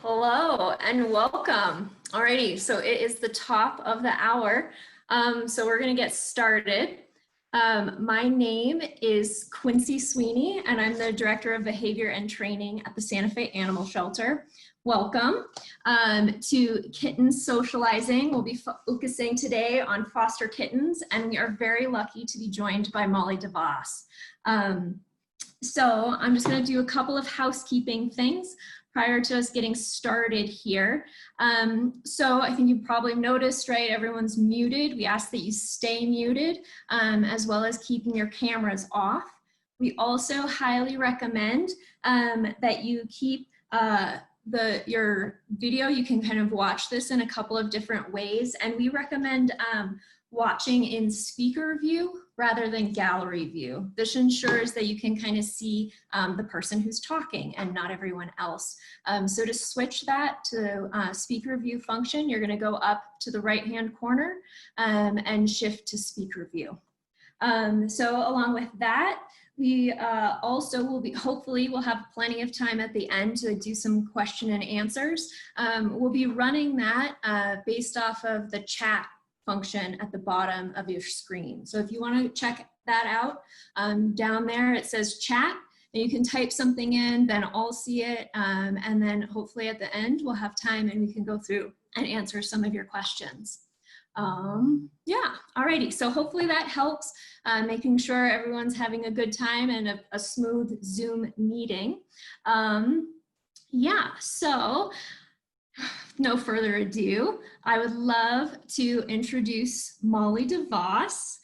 Hello and welcome. Alrighty, so it is the top of the hour. So we're going to get started. My name is Quincy Sweeney, and I'm the Director of Behavior and Training at the Santa Fe Animal Shelter. Welcome to Kittens Socializing. We'll be focusing today on foster kittens, and we are very lucky to be joined by Molly DeVos. So I'm just going to do a couple of housekeeping things prior to us getting started here. So I think you probably noticed, right, everyone's muted. We ask that you stay muted, as well as keeping your cameras off. We also highly recommend that you keep your video. You can kind of watch this in a couple of different ways, and we recommend watching in speaker view rather than gallery view. This ensures that you can kind of see the person who's talking and not everyone else. So to switch that to speaker view function, you're going to go up to the right hand corner and shift to speaker view. So along with that, we also will be, hopefully we'll have plenty of time at the end to do some question and answers. We'll be running that based off of the chat function at the bottom of your screen. So if you want to check that out, down there it says chat, and you can type something in, then I'll see it, and then hopefully at the end we'll have time and we can go through and answer some of your questions. Yeah, alrighty, so hopefully that helps, making sure everyone's having a good time and a smooth Zoom meeting. Yeah, so no further ado, I would love to introduce Molly DeVos.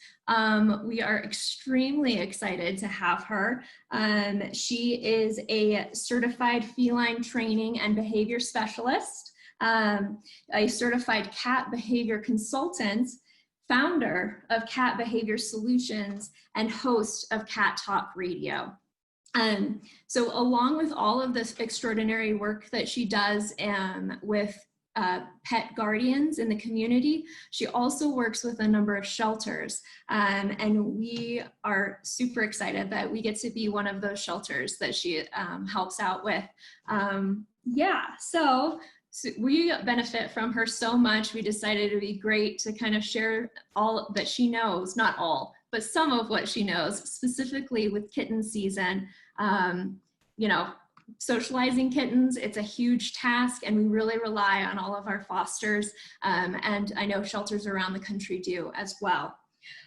We are extremely excited to have her. She is a certified feline training and behavior specialist, a certified cat behavior consultant, founder of Cat Behavior Solutions, and host of Cat Talk Radio. So along with all of this extraordinary work that she does with pet guardians in the community, she also works with a number of shelters, and we are super excited that we get to be one of those shelters that she helps out with. Yeah, so we benefit from her so much. We decided it would be great to kind of share all that she knows, not all, but some of what she knows, specifically with kitten season. You know, socializing kittens, it's a huge task, and we really rely on all of our fosters, and I know shelters around the country do as well.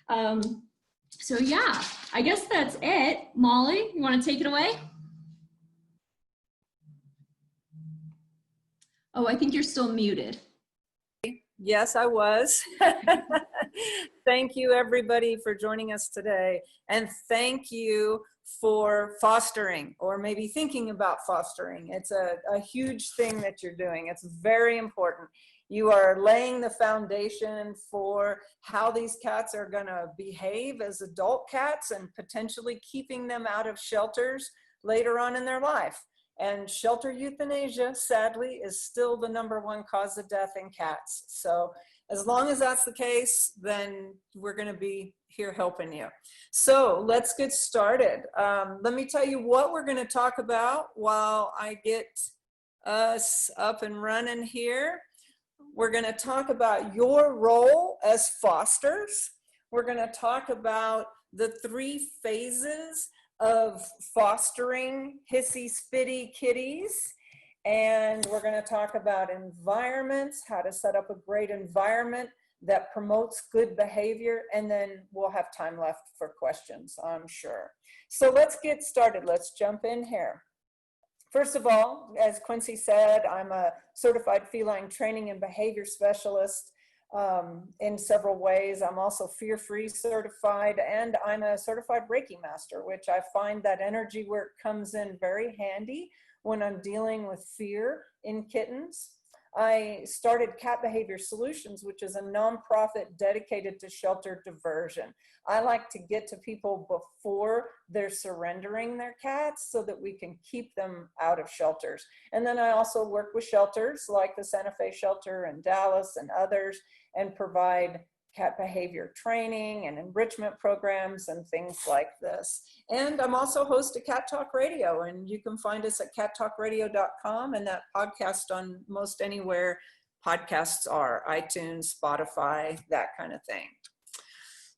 So yeah, I guess that's it. Molly, you want to take it away? Oh, I think you're still muted. Yes, I was. Thank you, everybody, for joining us today. And thank you for fostering, or maybe thinking about fostering. It's a huge thing that you're doing. It's very important. You are laying the foundation for how these cats are going to behave as adult cats, and potentially keeping them out of shelters later on in their life. And shelter euthanasia, sadly, is still the #1 cause of death in cats. So as long as that's the case, then we're going to be here helping you. So let's get started. Let me tell you what we're going to talk about while I get us up and running here. We're going to talk about your role as fosters. We're going to talk about the 3 phases of fostering hissy spitty kitties, and we're going to talk about environments, how to set up a great environment that promotes good behavior, and then we'll have time left for questions, I'm sure. So let's get started. Let's jump in here. First of all, as Quincy said, I'm a certified feline training and behavior specialist in several ways. I'm also fear-free certified, and I'm a certified Reiki master, which I find that energy work comes in very handy when I'm dealing with fear in kittens. I started Cat Behavior Solutions, which is a nonprofit dedicated to shelter diversion. I like to get to people before they're surrendering their cats so that we can keep them out of shelters. And then I also work with shelters like the Santa Fe shelter in Dallas and others, and provide cat behavior training and enrichment programs and things like this. And I'm also host of Cat Talk Radio, and you can find us at cattalkradio.com, and that podcast on most anywhere podcasts are, iTunes, Spotify, that kind of thing.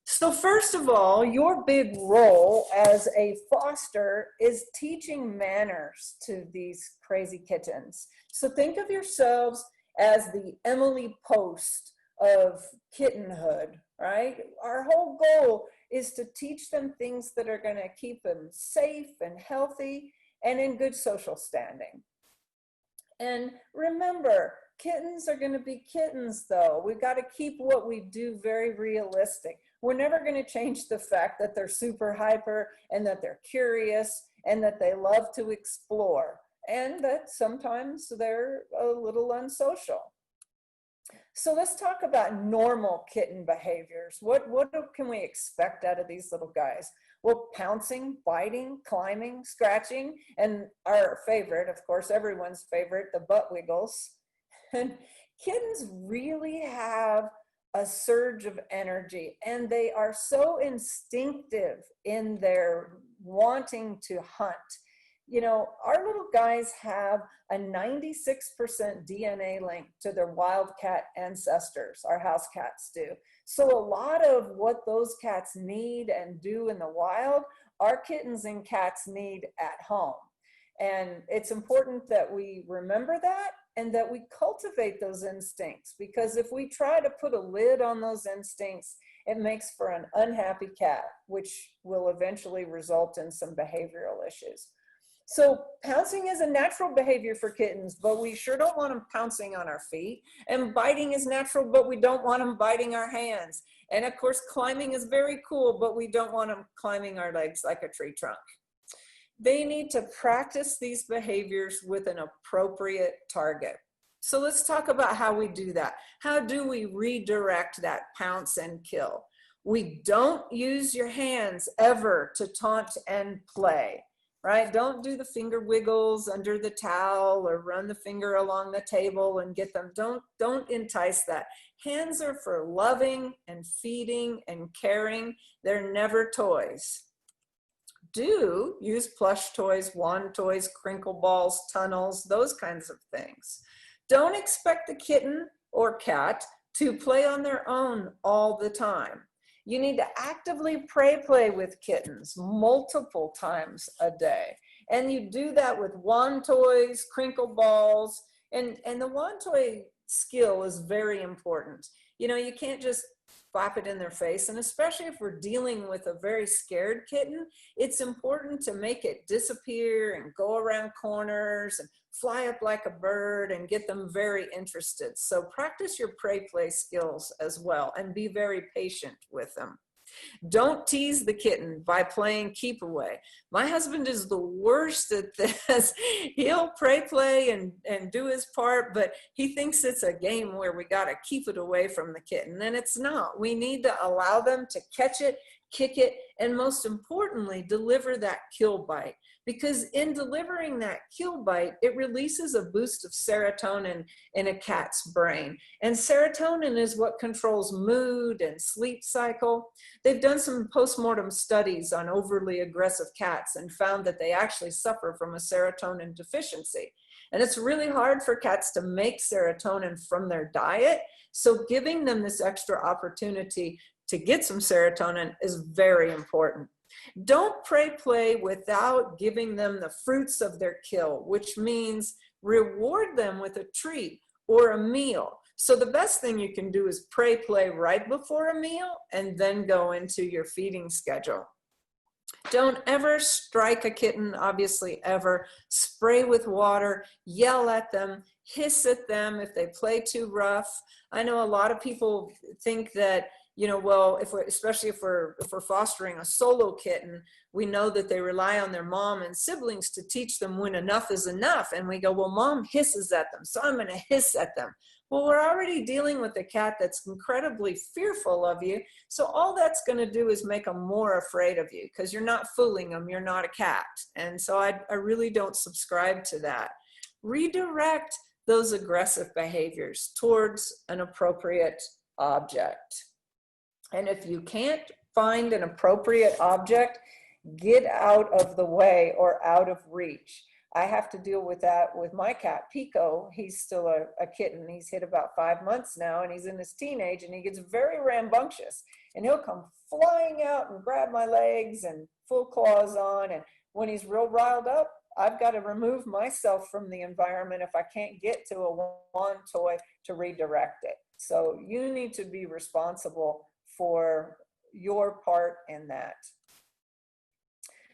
So first of all, your big role as a foster is teaching manners to these crazy kittens. So think of yourselves as the Emily Post of kittenhood, right? Our whole goal is to teach them things that are going to keep them safe and healthy and in good social standing. And remember, kittens are going to be kittens, though. We've got to keep what we do very realistic. We're never going to change the fact that they're super hyper and that they're curious and that they love to explore and that sometimes they're a little unsocial. So let's talk about normal kitten behaviors. What can we expect out of these little guys? Well, pouncing, biting, climbing, scratching, and our favorite, of course, everyone's favorite, the butt wiggles. And kittens really have a surge of energy, and they are so instinctive in their wanting to hunt. You know, our little guys have a 96% DNA link to their wildcat ancestors, our house cats do. So a lot of what those cats need and do in the wild, our kittens and cats need at home. And it's important that we remember that and that we cultivate those instincts, because if we try to put a lid on those instincts, it makes for an unhappy cat, which will eventually result in some behavioral issues. So pouncing is a natural behavior for kittens, but we sure don't want them pouncing on our feet. And biting is natural, but we don't want them biting our hands. And of course, climbing is very cool, but we don't want them climbing our legs like a tree trunk. They need to practice these behaviors with an appropriate target. So let's talk about how we do that. How do we redirect that pounce and kill? We don't use your hands ever to taunt and play. Right? Don't do the finger wiggles under the towel or run the finger along the table and get them. Don't entice that. Hands are for loving and feeding and caring. They're never toys. Do use plush toys, wand toys, crinkle balls, tunnels, those kinds of things. Don't expect the kitten or cat to play on their own all the time. You need to actively play with kittens multiple times a day. And you do that with wand toys, crinkle balls, and the wand toy skill is very important. You know, you can't just slap it in their face, and especially if we're dealing with a very scared kitten, it's important to make it disappear and go around corners and fly up like a bird and get them very interested. So practice your play skills as well and be very patient with them. Don't tease the kitten by playing keep away. My husband is the worst at this. He'll play and do his part, but he thinks it's a game where we got to keep it away from the kitten, and it's not. We need to allow them to catch it, kick it, and most importantly, deliver that kill bite. Because in delivering that kill bite, it releases a boost of serotonin in a cat's brain. And serotonin is what controls mood and sleep cycle. They've done some postmortem studies on overly aggressive cats and found that they actually suffer from a serotonin deficiency. And it's really hard for cats to make serotonin from their diet. So giving them this extra opportunity to get some serotonin is very important. Don't play without giving them the fruits of their kill, which means reward them with a treat or a meal. So the best thing you can do is play right before a meal and then go into your feeding schedule. Don't ever strike a kitten, obviously ever. Spray with water, yell at them, hiss at them if they play too rough. I know a lot of people think that, you know, well, especially if we're fostering a solo kitten, we know that they rely on their mom and siblings to teach them when enough is enough. And we go, well, mom hisses at them, so I'm going to hiss at them. Well, we're already dealing with a cat that's incredibly fearful of you. So all that's going to do is make them more afraid of you because you're not fooling them. You're not a cat. And so I really don't subscribe to that. Redirect those aggressive behaviors towards an appropriate object. And if you can't find an appropriate object, get out of the way or out of reach. I have to deal with that with my cat, Pico. He's still a kitten. He's hit about 5 months now, and he's in his teenage, and he gets very rambunctious. And he'll come flying out and grab my legs and full claws on. And when he's real riled up, I've got to remove myself from the environment if I can't get to a wand toy to redirect it. So you need to be responsible for your part in that.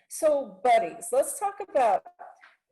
So buddies, let's talk about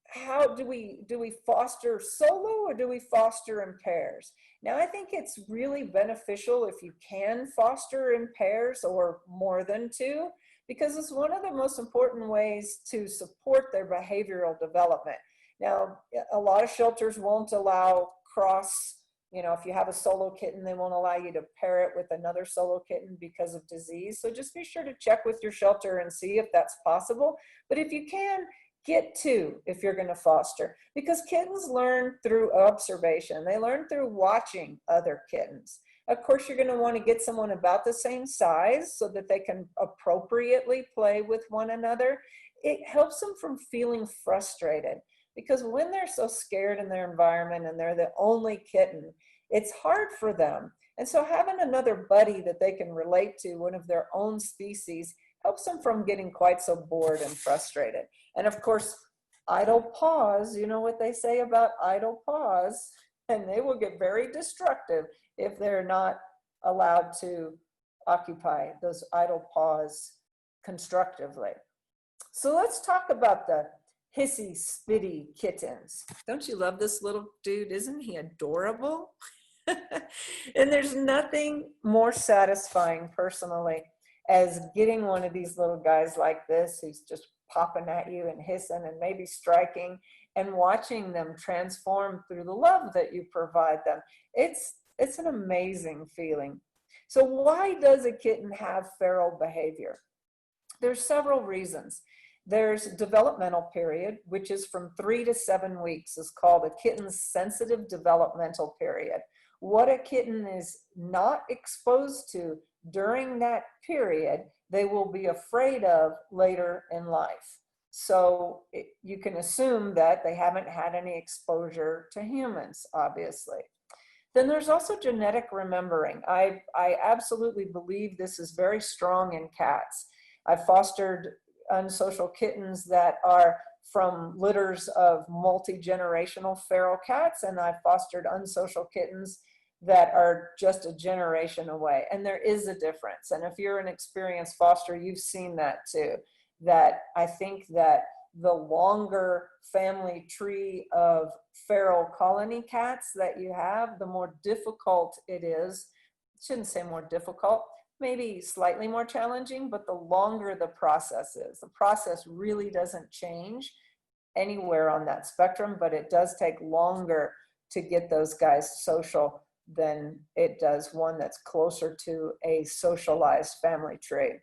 how do we foster solo or do we foster in pairs? Now, I think it's really beneficial if you can foster in pairs or more than two, because it's one of the most important ways to support their behavioral development. Now, a lot of shelters won't allow cross, if you have a solo kitten, they won't allow you to pair it with another solo kitten because of disease. So just be sure to check with your shelter and see if that's possible. But if you can, get two if you're going to foster, because kittens learn through observation. They learn through watching other kittens. Of course, you're going to want to get someone about the same size so that they can appropriately play with one another. It helps them from feeling frustrated, because when they're so scared in their environment and they're the only kitten, it's hard for them. And so having another buddy that they can relate to, one of their own species, helps them from getting quite so bored and frustrated. And of course, idle paws, you know what they say about idle paws, and they will get very destructive if they're not allowed to occupy those idle paws constructively. So let's talk about the hissy spitty kittens. Don't you love this little dude? Isn't he adorable? And there's nothing more satisfying personally as getting one of these little guys like this who's just popping at you and hissing and maybe striking, and watching them transform through the love that you provide them. It's an amazing feeling. So why does a kitten have feral behavior? There's several reasons. There's developmental period, which is from 3 to 7 weeks, is called a kitten's sensitive developmental period. What a kitten is not exposed to during that period, they will be afraid of later in life. So you can assume that they haven't had any exposure to humans, obviously. Then there's also genetic remembering. I absolutely believe this is very strong in cats. I've fostered unsocial kittens that are from litters of multi-generational feral cats, and I've fostered unsocial kittens that are just a generation away. And there is a difference. And if you're an experienced foster, you've seen that too. That I think that the longer family tree of feral colony cats that you have, the more difficult it is. I shouldn't say more difficult, maybe slightly more challenging, but the longer the process is. The process really doesn't change anywhere on that spectrum, but it does take longer to get those guys social than it does one that's closer to a socialized family tree.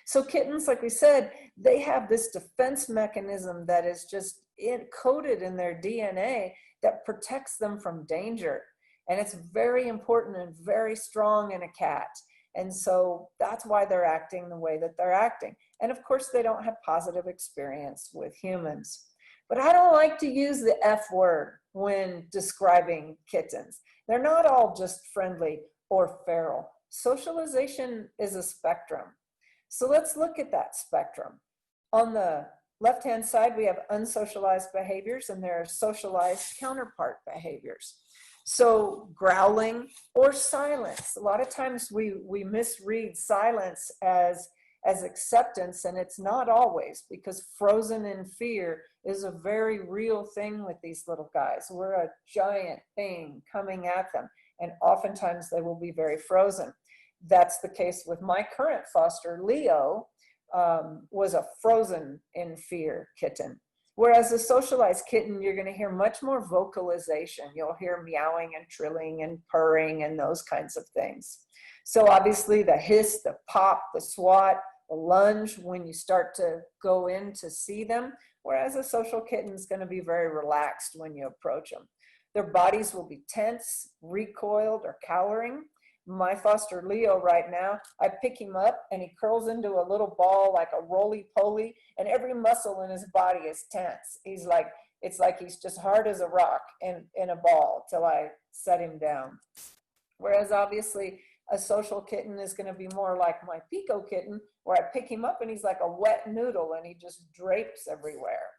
So kittens, like we said, they have this defense mechanism that is just encoded in their DNA that protects them from danger. And it's very important and very strong in a cat. And so that's why they're acting the way that they're acting. And of course, they don't have positive experience with humans. But I don't like to use the F word when describing kittens. They're not all just friendly or feral. Socialization is a spectrum. So let's look at that spectrum. On the left-hand side, we have unsocialized behaviors, and there are socialized counterpart behaviors. So growling or silence. A lot of times we misread silence as acceptance, and it's not always, because frozen in fear is a very real thing with these little guys. We're a giant thing coming at them, and oftentimes they will be very frozen. That's the case with my current foster, Leo, was a frozen in fear kitten. Whereas a socialized kitten, you're going to hear much more vocalization. You'll hear meowing and trilling and purring and those kinds of things. So obviously the hiss, the pop, the swat, the lunge when you start to go in to see them, whereas a social kitten is going to be very relaxed when you approach them. Their bodies will be tense, recoiled, or cowering. my foster Leo right now, I pick him up and he curls into a little ball like a roly-poly, and every muscle in his body is tense. He's like, it's like he's just hard as a rock in a ball till I set him down. Whereas obviously a social kitten is going to be more like my Pico kitten, where I pick him up and he's like a wet noodle and he just drapes everywhere.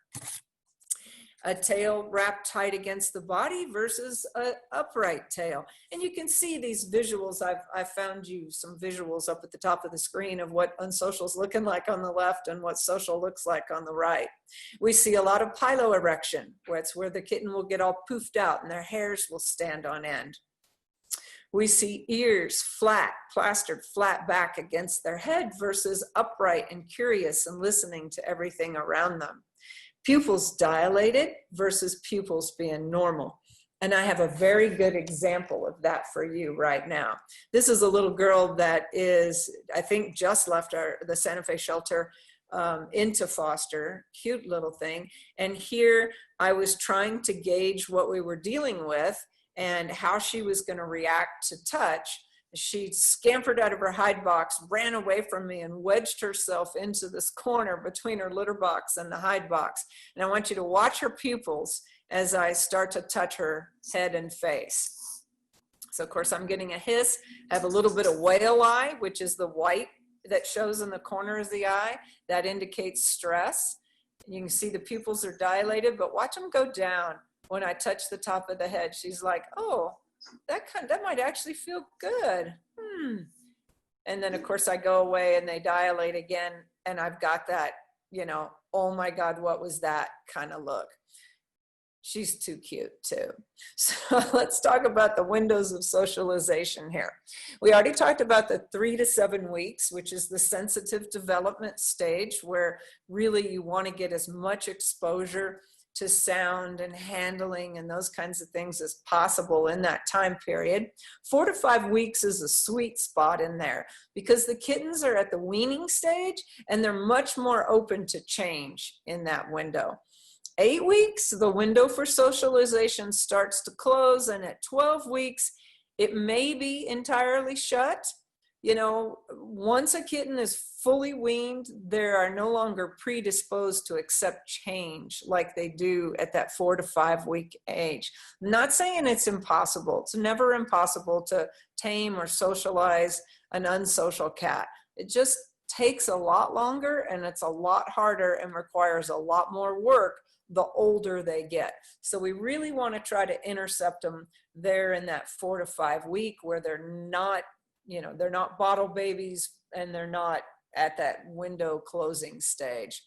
A tail wrapped tight against the body versus an upright tail. And you can see these visuals. I've found you some visuals up at the top of the screen of what unsocial is looking like on the left and what social looks like on the right. We see a lot of piloerection, where it's where the kitten will get all poofed out and their hairs will stand on end. We see ears flat, plastered flat back against their head versus upright and curious and listening to everything around them. Pupils dilated versus pupils being normal. And I have a very good example of that for you right now. This is a little girl that is, I think, just left the Santa Fe shelter into foster, cute little thing. And here I was trying to gauge what we were dealing with and how she was going to react to touch. She scampered out of her hide box, ran away from me, and wedged herself into this corner between her litter box and the hide box. And I want you to watch her pupils as I start to touch her head and face. So of course I'm getting a hiss. I have a little bit of whale eye, which is the white that shows in the corner of the eye. That indicates stress. You can see the pupils are dilated, but watch them go down when I touch the top of the head. She's like, oh, that might actually feel good. And then of course I go away and they dilate again, and I've got that, you know, oh my God, what was that kind of look. She's too cute too. So let's talk about the windows of socialization here. We already talked about the 3 to 7 weeks, which is the sensitive development stage, where really you want to get as much exposure to sound and handling and those kinds of things as possible in that time period. 4 to 5 weeks is a sweet spot in there because the kittens are at the weaning stage and they're much more open to change in that window. 8 weeks, the window for socialization starts to close, and at 12 weeks, it may be entirely shut. You know, once a kitten is fully weaned, they are no longer predisposed to accept change like they do at that 4 to 5 week age. I'm not saying it's impossible. It's never impossible to tame or socialize an unsocial cat. It just takes a lot longer, and it's a lot harder and requires a lot more work the older they get. So we really want to try to intercept them there in that 4 to 5 week, where they're not, you know, they're not bottle babies and they're not at that window closing stage.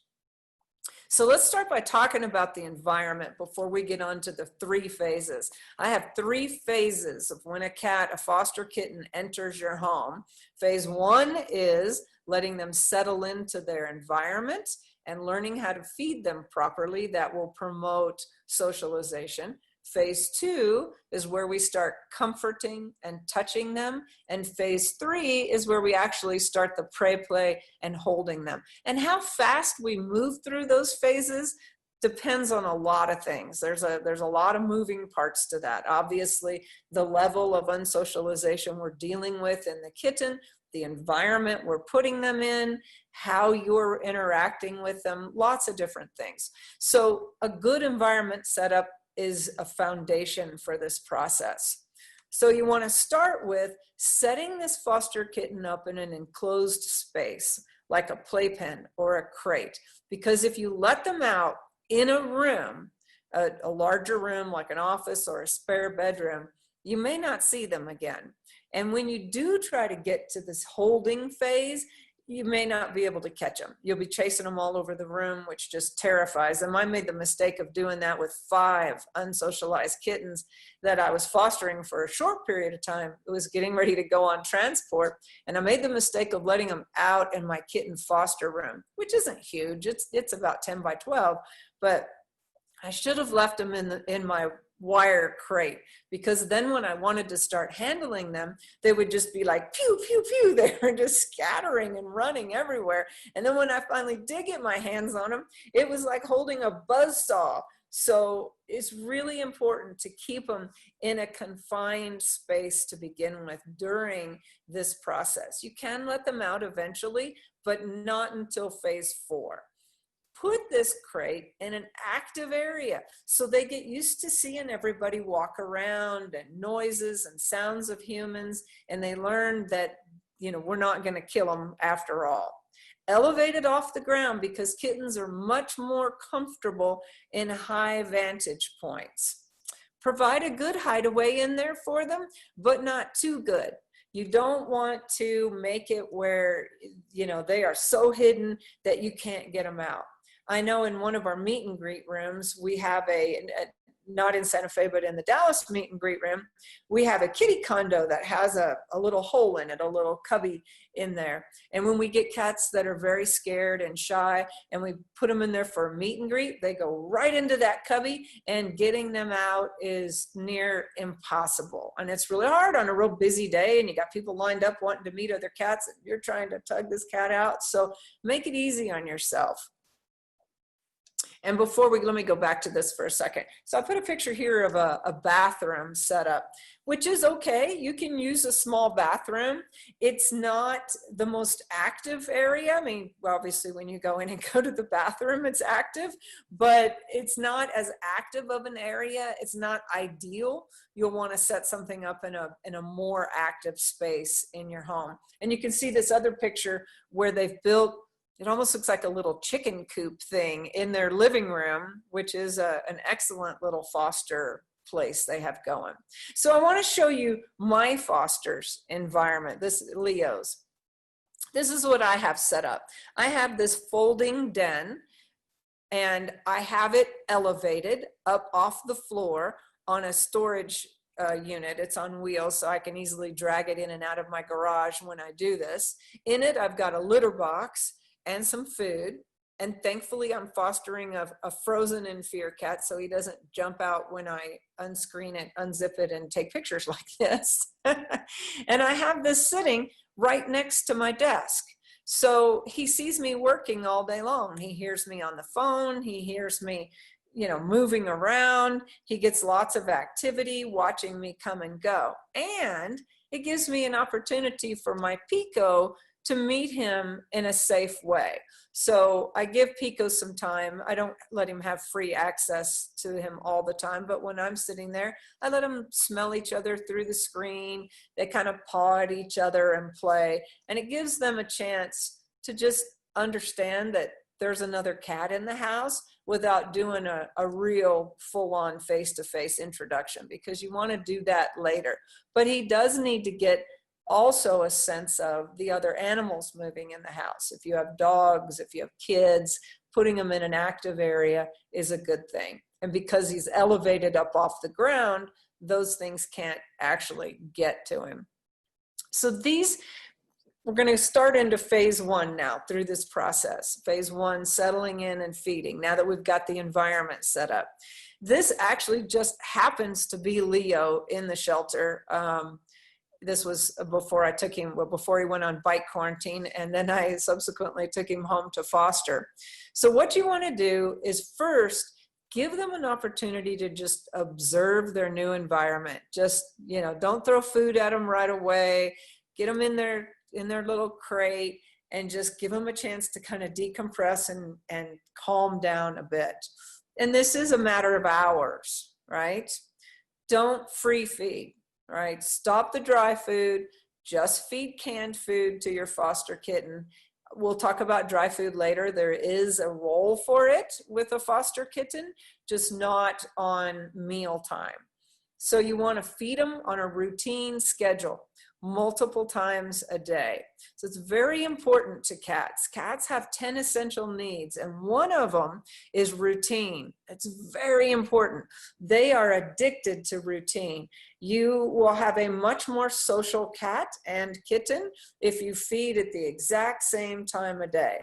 So let's start by talking about the environment before we get on to the 3 phases. I have 3 phases of when a foster kitten enters your home. Phase 1 is letting them settle into their environment and learning how to feed them properly. That will promote socialization. Phase 2 is where we start comforting and touching them. And phase 3 is where we actually start the prey play and holding them. And how fast we move through those phases depends on a lot of things. There's a lot of moving parts to that. Obviously, the level of unsocialization we're dealing with in the kitten, the environment we're putting them in, how you're interacting with them, lots of different things. So a good environment setup is a foundation for this process. So you want to start with setting this foster kitten up in an enclosed space, like a playpen or a crate. Because if you let them out in a room, a larger room like an office or a spare bedroom, you may not see them again. And when you do try to get to this holding phase, you may not be able to catch them. You'll be chasing them all over the room, which just terrifies them. I made the mistake of doing that with 5 unsocialized kittens that I was fostering for a short period of time. It was getting ready to go on transport. And I made the mistake of letting them out in my kitten foster room, which isn't huge. It's about 10 by 12, but I should have left them in my wire crate, because then when I wanted to start handling them, they would just be like pew pew pew. They were just scattering and running everywhere. And then when I finally did get my hands on them, it was like holding a buzzsaw. So it's really important to keep them in a confined space to begin with during this process. You can let them out eventually, but not until phase 4. Put this crate in an active area so they get used to seeing everybody walk around and noises and sounds of humans, and they learn that, you know, we're not going to kill them after all. Elevate it off the ground because kittens are much more comfortable in high vantage points. Provide a good hideaway in there for them, but not too good. You don't want to make it where, you know, they are so hidden that you can't get them out. I know in one of our meet and greet rooms, we have not in Santa Fe, but in the Dallas meet and greet room, we have a kitty condo that has a little hole in it, a little cubby in there. And when we get cats that are very scared and shy and we put them in there for a meet and greet, they go right into that cubby, and getting them out is near impossible. And it's really hard on a real busy day and you got people lined up wanting to meet other cats and you're trying to tug this cat out. So make it easy on yourself. And let me go back to this for a second. So I put a picture here of a bathroom setup, which is okay. You can use a small bathroom. It's not the most active area. I mean, obviously when you go in and go to the bathroom, it's active, but it's not as active of an area. It's not ideal. You'll want to set something up in a more active space in your home. And you can see this other picture where they've built, it almost looks like a little chicken coop thing in their living room, which is an excellent little foster place they have going. So I want to show you my foster's environment, this Leo's. This is what I have set up. I have this folding den, and I have it elevated up off the floor on a storage unit. It's on wheels, so I can easily drag it in and out of my garage when I do this. In it, I've got a litter box and some food. And thankfully I'm fostering a frozen in fear cat, so he doesn't jump out when I unscreen it, unzip it, and take pictures like this. And I have this sitting right next to my desk. So he sees me working all day long. He hears me on the phone. He hears me, you know, moving around. He gets lots of activity watching me come and go. And it gives me an opportunity for my Pico to meet him in a safe way. So I give Pico some time. I don't let him have free access to him all the time, but when I'm sitting there, I let them smell each other through the screen. They kind of paw at each other and play. And it gives them a chance to just understand that there's another cat in the house without doing a real full-on face-to-face introduction, because you want to do that later. But he does need to get also a sense of the other animals moving in the house. If you have dogs, if you have kids, putting them in an active area is a good thing. And because he's elevated up off the ground, those things can't actually get to him. So we're going to start into phase 1 now through this process. Phase 1, settling in and feeding, now that we've got the environment set up. This actually just happens to be Leo in the shelter. This was before I took him, before he went on bike quarantine, and then I subsequently took him home to foster. So what you want to do is first give them an opportunity to just observe their new environment. Just, you know, don't throw food at them right away. Get them in their little crate and just give them a chance to kind of decompress and calm down a bit. And this is a matter of hours, right? Don't free feed. Right? Stop the dry food, just feed canned food to your foster kitten. We'll talk about dry food later. There is a role for it with a foster kitten, just not on meal time. So you want to feed them on a routine schedule, multiple times a day. So it's very important to cats. Cats have 10 essential needs, and one of them is routine. It's very important. They are addicted to routine. You will have a much more social cat and kitten if you feed at the exact same time of day.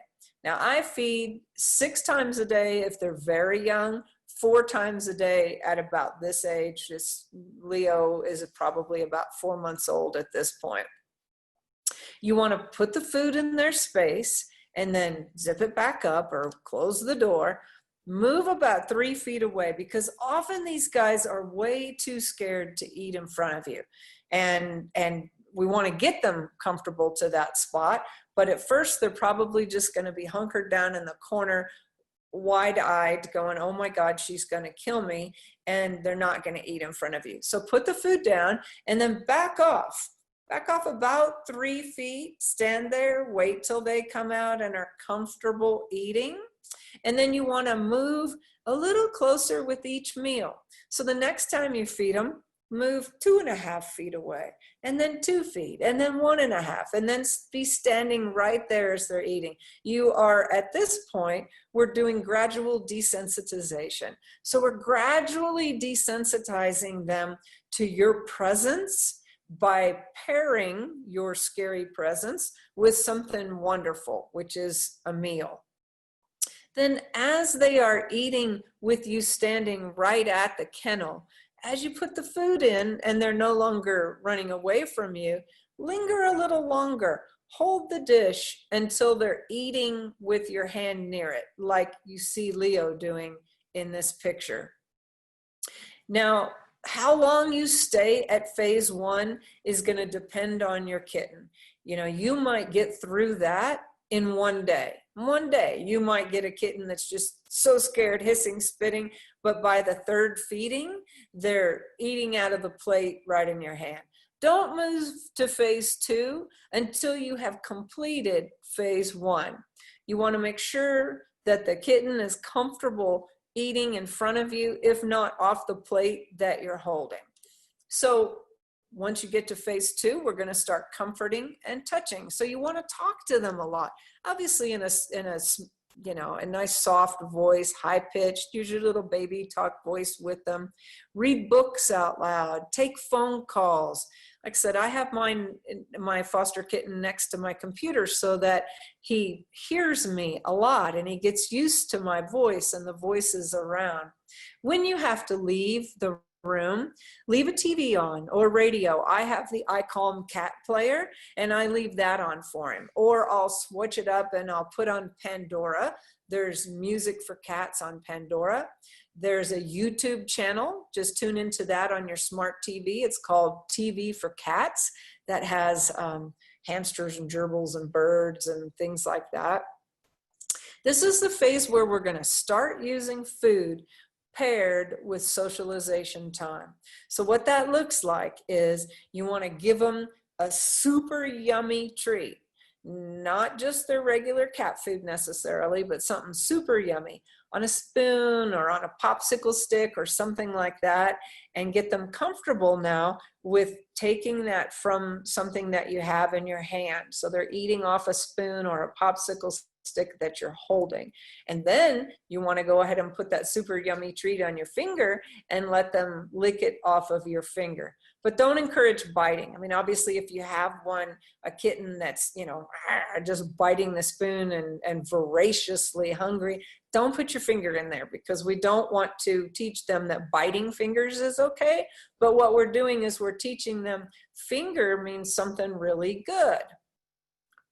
Now, I feed 6 times a day if they're very young, 4 times a day at about this age. This Leo is probably about 4 months old at this point. You want to put the food in their space and then zip it back up or close the door. move about 3 feet away, because often these guys are way too scared to eat in front of you. And we want to get them comfortable to that spot. But at first, they're probably just going to be hunkered down in the corner, wide-eyed, going, oh my God, she's going to kill me. And they're not going to eat in front of you. So put the food down and then back off. Back off about 3 feet, stand there, wait till they come out and are comfortable eating. And then you want to move a little closer with each meal. So the next time you feed them, move 2.5 feet away, and then 2 feet, and then 1.5, and then be standing right there as they're eating. You are, at this point, we're doing gradual desensitization. So we're gradually desensitizing them to your presence by pairing your scary presence with something wonderful, which is a meal. Then as they are eating with you standing right at the kennel, as you put the food in and they're no longer running away from you, linger a little longer. Hold the dish until they're eating with your hand near it, like you see Leo doing in this picture. Now, how long you stay at phase 1 is going to depend on your kitten. You know, you might get through that in 1 day. One day, you might get a kitten that's just so scared, hissing, spitting, but by the 3rd feeding, they're eating out of the plate right in your hand. Don't move to phase 2 until you have completed phase 1. You want to make sure that the kitten is comfortable eating in front of you, if not off the plate that you're holding. So once you get to phase 2, we're going to start comforting and touching. So you want to talk to them a lot, obviously in a you know, a nice soft voice, high pitched, use your little baby talk voice with them. Read books out loud, take phone calls. Like I said, I have my foster kitten next to my computer so that he hears me a lot and he gets used to my voice and the voices around. When you have to leave the room, leave a TV on or radio. I call him cat player, and I leave that on for him. Or I'll switch it up and I'll put on Pandora. There's music for cats on Pandora. There's a YouTube channel. Just tune into that on your smart TV. It's called TV for Cats. That has hamsters and gerbils and birds and things like that. This is the phase where we're going to start using food paired with socialization time. So what that looks like is you want to give them a super yummy treat, not just their regular cat food necessarily, but something super yummy on a spoon or on a popsicle stick or something like that, and get them comfortable now with taking that from something that you have in your hand. So they're eating off a spoon or a popsicle stick that you're holding. And then you want to go ahead and put that super yummy treat on your finger and let them lick it off of your finger. But don't encourage biting. I mean, obviously, if you have a kitten that's, you know, just biting the spoon and voraciously hungry, don't put your finger in there, because we don't want to teach them that biting fingers is okay. But what we're doing is we're teaching them finger means something really good.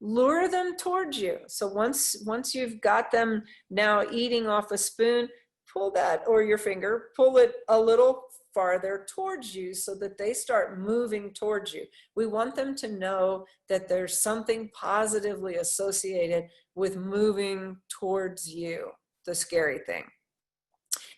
Lure them towards you. So once you've got them now eating off a spoon, pull that, or your finger, pull it a little farther towards you so that they start moving towards you. We want them to know that there's something positively associated with moving towards you, the scary thing.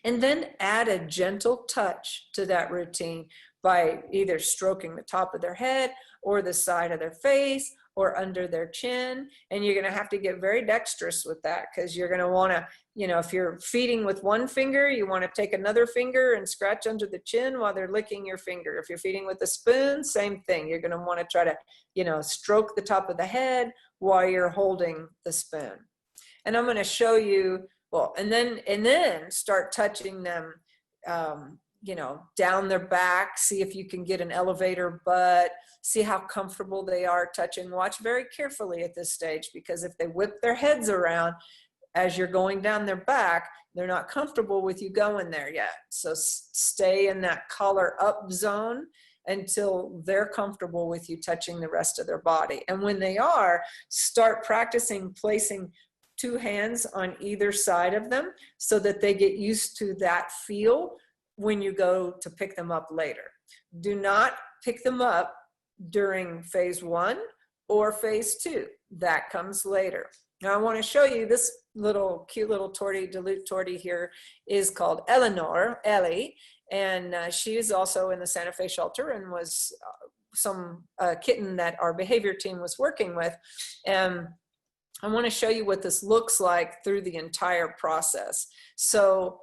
And then add a gentle touch to that routine by either stroking the top of their head or the side of their face or under their chin. And you're going to have to get very dexterous with that, because you're going to want to, you know, if you're feeding with one finger, you want to take another finger and scratch under the chin while they're licking your finger. If you're feeding with a spoon, same thing. You're going to want to try to, you know, stroke the top of the head while you're holding the spoon. And I'm going to show you, well, and then start touching them, you know, down their back. See if you can get an elevator butt. See how comfortable they are touching. Watch very carefully at this stage, because if they whip their heads around as you're going down their back, they're not comfortable with you going there yet. So stay in that collar up zone until they're comfortable with you touching the rest of their body. And when they are, start practicing placing 2 hands on either side of them so that they get used to that feel when you go to pick them up later. Do not pick them up during phase 1 or phase 2. That comes later. Now I want to show you this little cute little tortie, dilute tortie here is called Ellie, and she is also in the Santa Fe shelter and was some kitten that our behavior team was working with. And I want to show you what this looks like through the entire process. So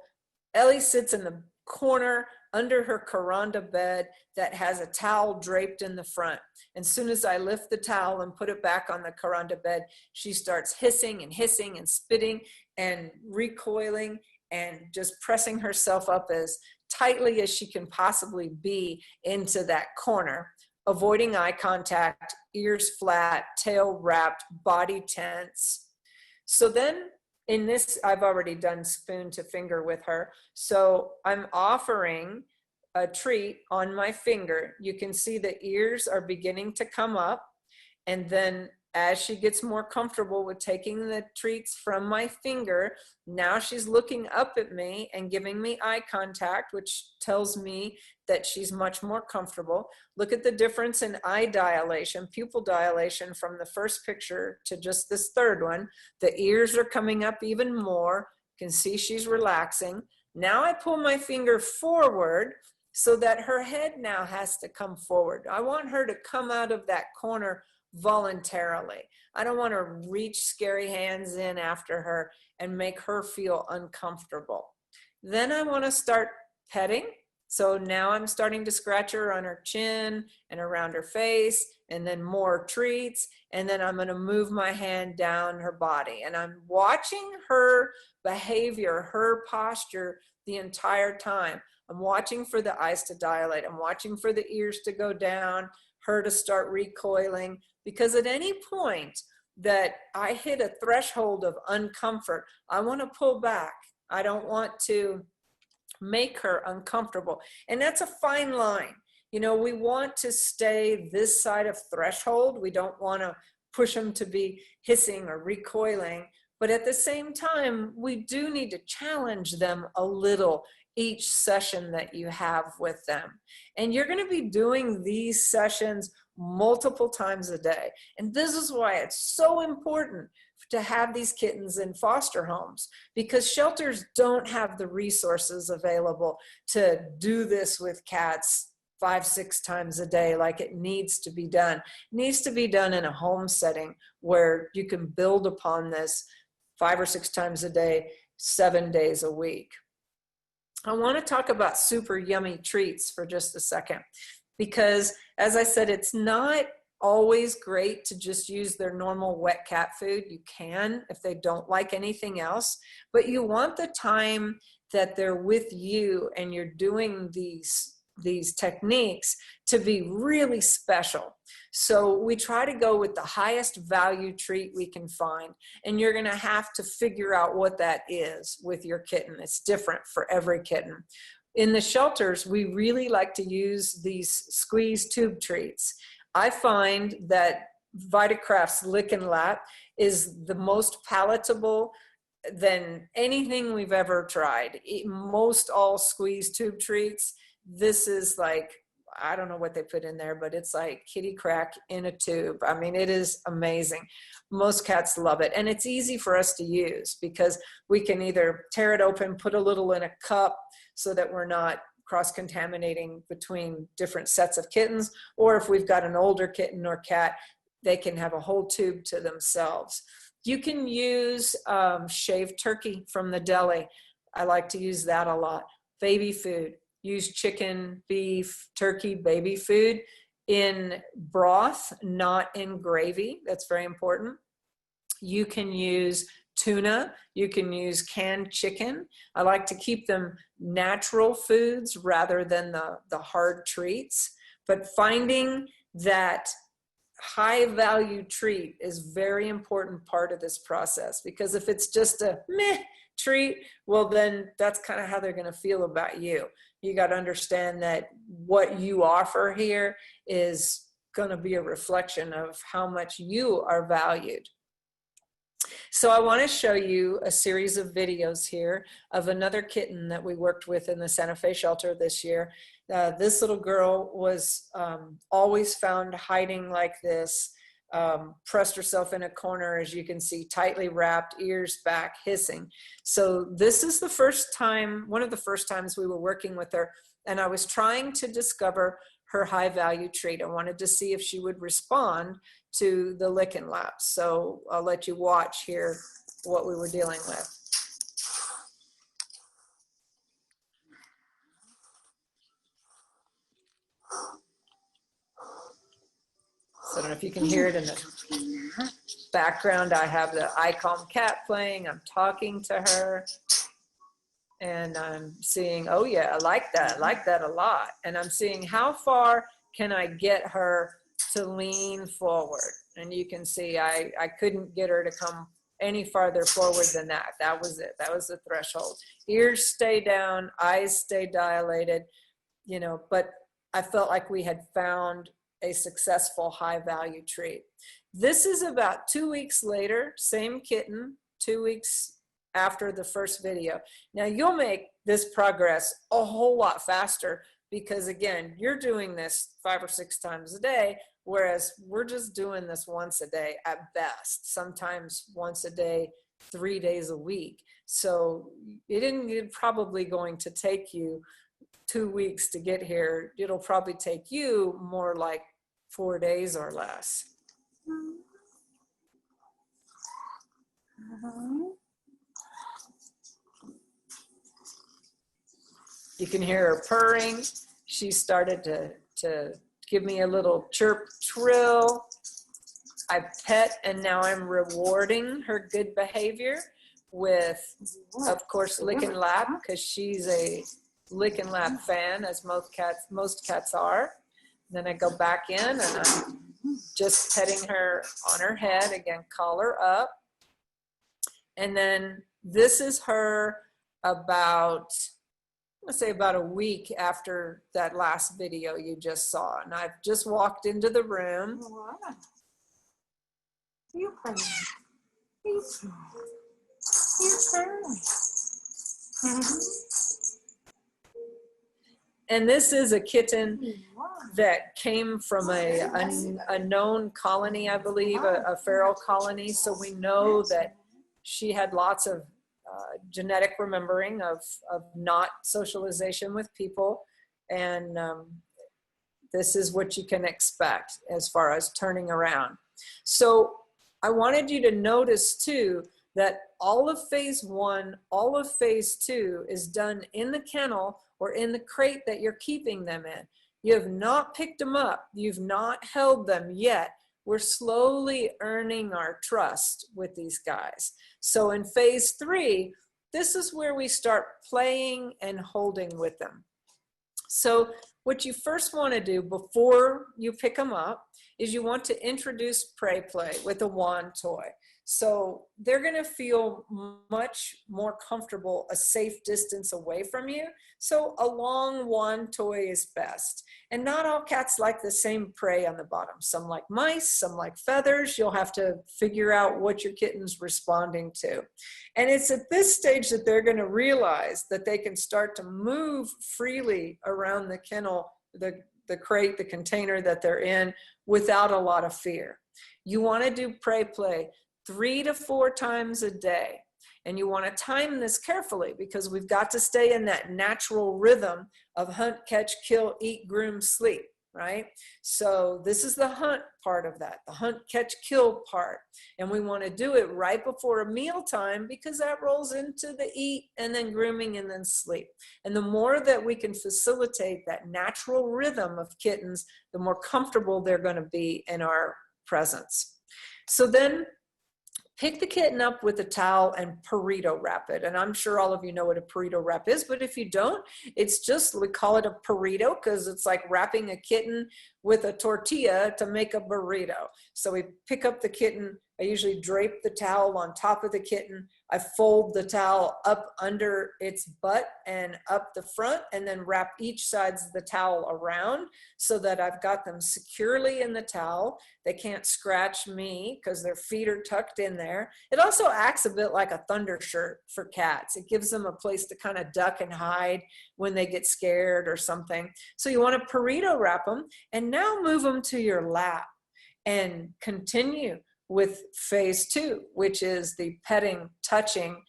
Ellie sits in the corner under her Karanda bed that has a towel draped in the front. And as soon as I lift the towel and put it back on the Karanda bed, she starts hissing and spitting and recoiling and just pressing herself up as tightly as she can possibly be into that corner, avoiding eye contact, ears flat, tail wrapped, body tense. So then in this, I've already done spoon to finger with her. So I'm offering a treat on my finger. You can see the ears are beginning to come up. And then as she gets more comfortable with taking the treats from my finger, now she's looking up at me and giving me eye contact, which tells me that she's much more comfortable. Look at the difference in eye dilation, pupil dilation from the first picture to just this third one. The ears are coming up even more. You can see she's relaxing. Now I pull my finger forward so that her head now has to come forward. I want her to come out of that corner voluntarily. I don't want to reach scary hands in after her and make her feel uncomfortable. Then I want to start petting. So now I'm starting to scratch her on her chin and around her face, and then more treats. And then I'm going to move my hand down her body. And I'm watching her behavior, her posture the entire time. I'm watching for the eyes to dilate. I'm watching for the ears to go down, her to start recoiling. Because at any point that I hit a threshold of uncomfort, I want to pull back. I don't want to make her uncomfortable. And that's a fine line. You know, we want to stay this side of threshold. We don't want to push them to be hissing or recoiling. But at the same time, we do need to challenge them a little each session that you have with them. And you're going to be doing these sessions multiple times a day. And this is why it's so important to have these kittens in foster homes, because shelters don't have the resources available to do this with cats 5-6 times a day like it needs to be done. It needs to be done in a home setting where you can build upon this 5 or 6 times a day, 7 days a week. I want to talk about super yummy treats for just a second, because as I said, it's not always great to just use their normal wet cat food. You can if they don't like anything else, but you want the time that they're with you and you're doing these techniques to be really special. So we try to go with the highest value treat we can find, and you're going to have to figure out what that is with your kitten. It's different for every kitten. In the shelters, we really like to use these squeeze tube treats. I find that Vitacraft's Lick and Lap is the most palatable than anything we've ever tried. Most all squeeze tube treats, this is like, I don't know what they put in there, but it's like kitty crack in a tube. I mean, it is amazing. Most cats love it. And it's easy for us to use because we can either tear it open, put a little in a cup so that we're not cross-contaminating between different sets of kittens, or if we've got an older kitten or cat, they can have a whole tube to themselves. You can use shaved turkey from the deli. I like to use that a lot. Baby food. Use chicken, beef, turkey, baby food in broth, not in gravy. That's very important. You can use tuna. You can use canned chicken. I like to keep them natural foods rather than the hard treats. But finding that high value treat is very important part of this process, because if it's just a meh treat, well, then that's kind of how they're going to feel about you. You got to understand that what you offer here is going to be a reflection of how much you are valued. So I want to show you a series of videos here of another kitten that we worked with in the Santa Fe shelter this year. This little girl was always found hiding like this, pressed herself in a corner, as you can see, tightly wrapped, ears back, hissing. So this is the first time, one of the first times we were working with her, and I was trying to discover her high value trait. I wanted to see if she would respond to the lick and lap. So I'll let you watch here what we were dealing with. So I don't know if you can hear it in the background. I have the I Calm Cat playing. I'm talking to her. And I'm seeing, oh yeah, I like that a lot. And I'm seeing how far can I get her to lean forward. And you can see I couldn't get her to come any farther forward than that. That was it. That was the threshold. Ears stay down, eyes stay dilated, you know, but I felt like we had found a successful high value trait. This is about 2 weeks later, same kitten, 2 weeks after the first video. Now you'll make this progress a whole lot faster because again, you're doing this 5 or 6 times a day, whereas we're just doing this once a day at best, sometimes once a day, 3 days a week. So it's probably going to take you 2 weeks to get here. It'll probably take you more like 4 days or less. You can hear her purring. She started to give me a little chirp trill. I pet, and now I'm rewarding her good behavior with, of course, lick and lap, because she's a lick and lap fan, as most cats are. Then I go back in and I'm just petting her on her head, again, collar up. And then this is her about, let's say about a week after that last video you just saw. And I've just walked into the room. You purring. And this is a kitten that came from a known colony, I believe, a feral colony. So we know that she had lots of genetic remembering of not socialization with people. And this is what you can expect as far as turning around. So I wanted you to notice too that all of phase 1, all of phase 2 is done in the kennel or in the crate that you're keeping them in. You have not picked them up. You've not held them yet. We're slowly earning our trust with these guys. So in phase 3, this is where we start playing and holding with them. So what you first want to do before you pick them up is you want to introduce prey play with a wand toy. So they're going to feel much more comfortable a safe distance away from you. So a long wand toy is best. And not all cats like the same prey on the bottom. Some like mice, some like feathers. You'll have to figure out what your kitten's responding to. And it's at this stage that they're going to realize that they can start to move freely around the kennel, the crate, the container that they're in without a lot of fear. You want to do prey play 3 to 4 times a day. And you want to time this carefully because we've got to stay in that natural rhythm of hunt, catch, kill, eat, groom, sleep, right? So this is the hunt part of that, the hunt, catch, kill part. And we want to do it right before a meal time because that rolls into the eat and then grooming and then sleep. And the more that we can facilitate that natural rhythm of kittens, the more comfortable they're going to be in our presence. So then pick the kitten up with a towel and burrito wrap it. And I'm sure all of you know what a burrito wrap is, but if you don't, it's just, we call it a burrito because it's like wrapping a kitten with a tortilla to make a burrito. So we pick up the kitten I usually drape the towel on top of the kitten. I fold the towel up under its butt and up the front, and then wrap each sides of the towel around so that I've got them securely in the towel. They can't scratch me because their feet are tucked in there. It also acts a bit like a thunder shirt for cats. It gives them a place to kind of duck and hide when they get scared or something. So you want to burrito wrap them, and now move them to your lap and continue with phase 2, which is the petting, touching,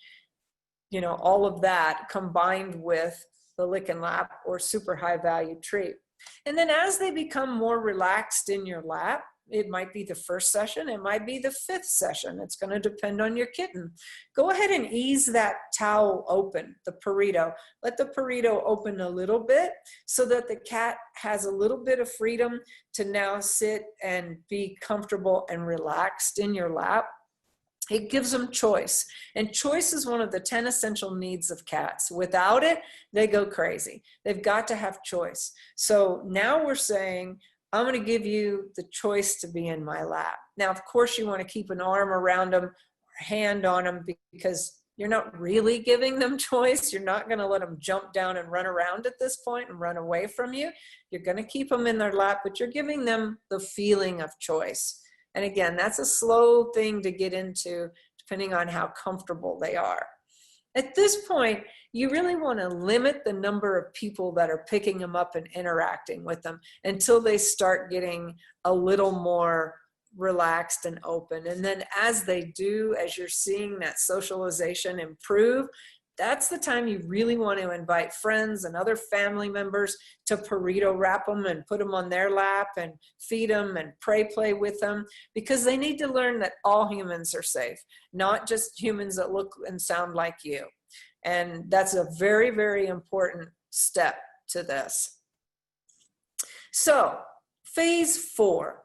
all of that combined with the lick and lap or super high value treat. And then as they become more relaxed in your lap, it might be the first session, it might be the 5th session. It's going to depend on your kitten. Go ahead and ease that towel open, the burrito. Let the burrito open a little bit so that the cat has a little bit of freedom to now sit and be comfortable and relaxed in your lap. It gives them choice. And choice is one of the 10 essential needs of cats. Without it, they go crazy. They've got to have choice. So now we're saying, I'm going to give you the choice to be in my lap. Now, of course, you want to keep an arm around them, or a hand on them, because you're not really giving them choice. You're not going to let them jump down and run around at this point and run away from you. You're going to keep them in their lap, but you're giving them the feeling of choice. And again, that's a slow thing to get into depending on how comfortable they are. At this point, you really want to limit the number of people that are picking them up and interacting with them until they start getting a little more relaxed and open. And then as they do, as you're seeing that socialization improve, that's the time you really want to invite friends and other family members to burrito wrap them and put them on their lap and feed them and play with them, because they need to learn that all humans are safe, not just humans that look and sound like you. And that's a very, very important step to this. So phase 4.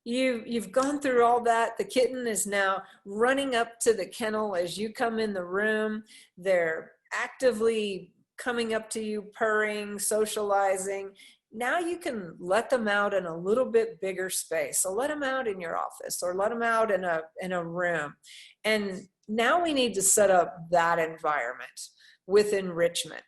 You've gone through all that. The kitten is now running up to the kennel as you come in the room. They're actively coming up to you, purring, socializing. Now you can let them out in a little bit bigger space. So let them out in your office or let them out in a room. And now we need to set up that environment with enrichment.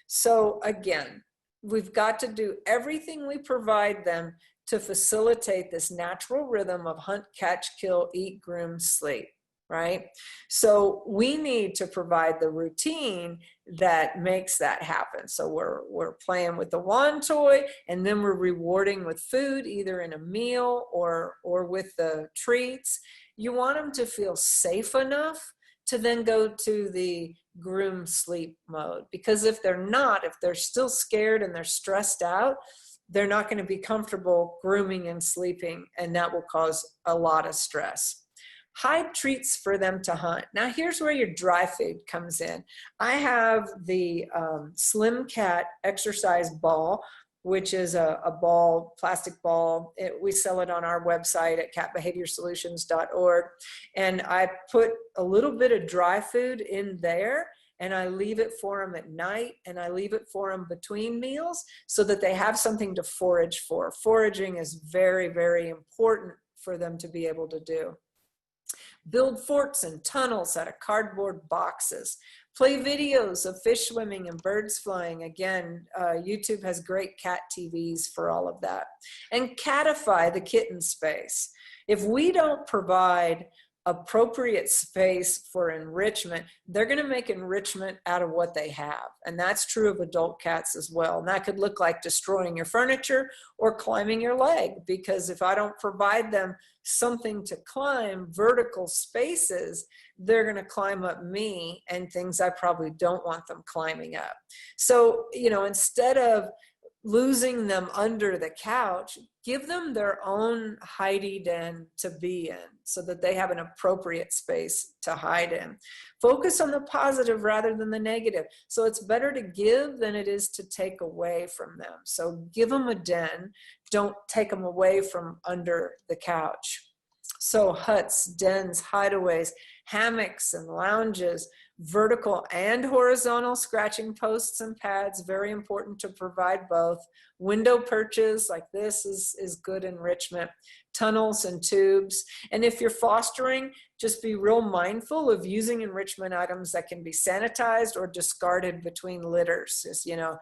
So again, we've got to do everything we provide them to facilitate this natural rhythm of hunt, catch, kill, eat, groom, sleep, right? So we need to provide the routine that makes that happen. So we're playing with the wand toy, and then we're rewarding with food, either in a meal or with the treats. You want them to feel safe enough to then go to the groom sleep mode, because if they're not, if they're still scared and they're stressed out, they're not going to be comfortable grooming and sleeping, and that will cause a lot of stress. Hide treats for them to hunt. Now here's where your dry food comes in. I have the Slim Cat exercise ball, which is a ball, plastic ball. We sell it on our website at catbehaviorsolutions.org. And I put a little bit of dry food in there, and I leave it for them at night, and I leave it for them between meals so that they have something to forage for. Foraging is very, very important for them to be able to do. Build forts and tunnels out of cardboard boxes. Play videos of fish swimming and birds flying. Again, YouTube has great cat TVs for all of that. And catify the kitten space. If we don't provide appropriate space for enrichment, they're going to make enrichment out of what they have. And that's true of adult cats as well. And that could look like destroying your furniture or climbing your leg, because if I don't provide them something to climb, vertical spaces, they're going to climb up me and things I probably don't want them climbing up. So, instead of losing them under the couch, give them their own hidey den to be in so that they have an appropriate space to hide in. Focus on the positive rather than the negative. So it's better to give than it is to take away from them. So give them a den. Don't take them away from under the couch. So huts, dens, hideaways, hammocks and lounges, vertical and horizontal scratching posts and pads, very important to provide both. Window perches like this is good enrichment. Tunnels and tubes. And if you're fostering, just be real mindful of using enrichment items that can be sanitized or discarded between litters. You know,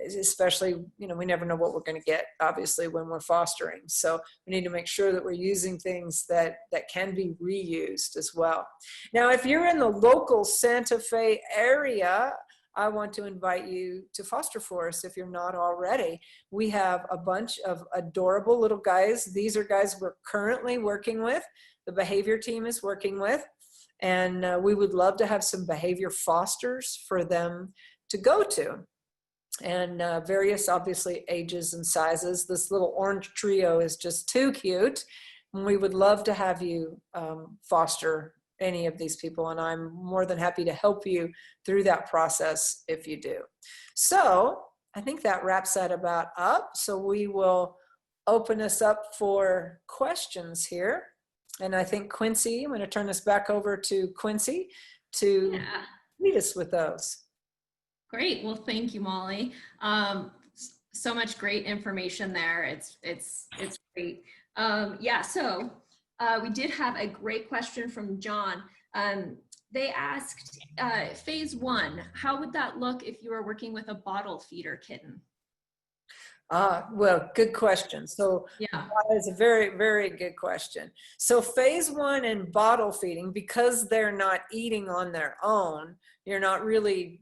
especially, you know, we never know what we're going to get, obviously, when we're fostering. So we need to make sure that we're using things that can be reused as well. Now, if you're in the local Santa Fe area, I want to invite you to foster for us if you're not already. We have a bunch of adorable little guys. These are guys we're currently working with, the behavior team is working with, and we would love to have some behavior fosters for them to go to. And various, obviously, ages and sizes. This little orange trio is just too cute. And we would love to have you foster any of these people, and I'm more than happy to help you through that process if you do. So I think that wraps that about up. So we will open us up for questions here. And I think Quincy, I'm going to turn this back over to Quincy to lead us with those. Great. Well, thank you, Molly. So much great information there. It's great. Yeah, so we did have a great question from John. They asked, phase 1, how would that look if you were working with a bottle feeder kitten? Well, good question. So yeah, that is a very, very good question. So phase 1 in bottle feeding, because they're not eating on their own, you're not really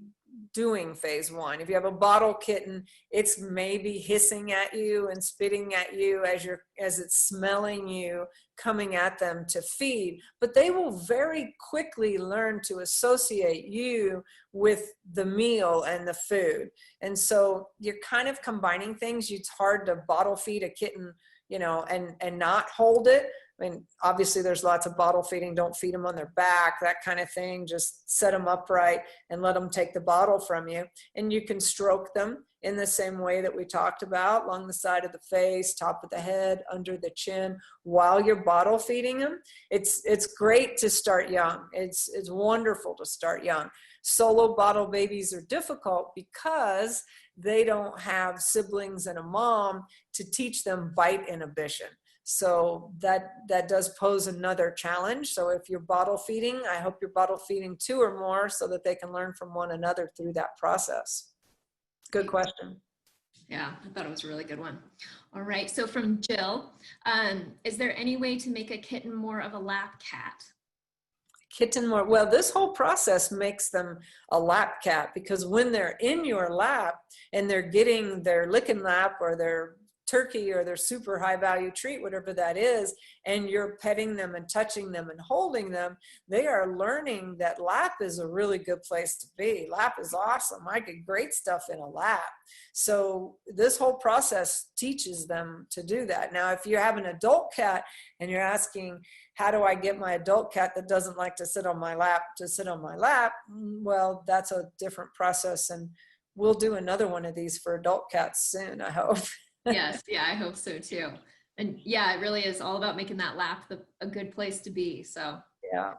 doing phase 1. If you have a bottle kitten, it's maybe hissing at you and spitting at you as it's smelling you coming at them to feed, but they will very quickly learn to associate you with the meal and the food. And so you're kind of combining things. It's hard to bottle feed a kitten, you know, and not hold it. I mean, obviously there's lots of bottle feeding. Don't feed them on their back, that kind of thing. Just set them upright and let them take the bottle from you. And you can stroke them in the same way that we talked about, along the side of the face, top of the head, under the chin, while you're bottle feeding them. It's great to start young. It's wonderful to start young. Solo bottle babies are difficult because they don't have siblings and a mom to teach them bite inhibition. So that does pose another challenge. So if you're bottle feeding, I hope you're bottle feeding 2 or more so that they can learn from one another through that process. Good question. Yeah, I thought it was a really good one. All right, so from Jill, is there any way to make a kitten more of a lap cat? Kitten more, well, this whole process makes them a lap cat, because when they're in your lap and they're getting their licking lap or their turkey or their super high value treat, whatever that is, and you're petting them and touching them and holding them, they are learning that lap is a really good place to be. Lap is awesome. I get great stuff in a lap. So this whole process teaches them to do that. Now, if you have an adult cat and you're asking, how do I get my adult cat that doesn't like to sit on my lap to sit on my lap? Well, that's a different process, and we'll do another one of these for adult cats soon, I hope. Yes, yeah, I hope so too. And yeah, it really is all about making that lap a good place to be. So yeah.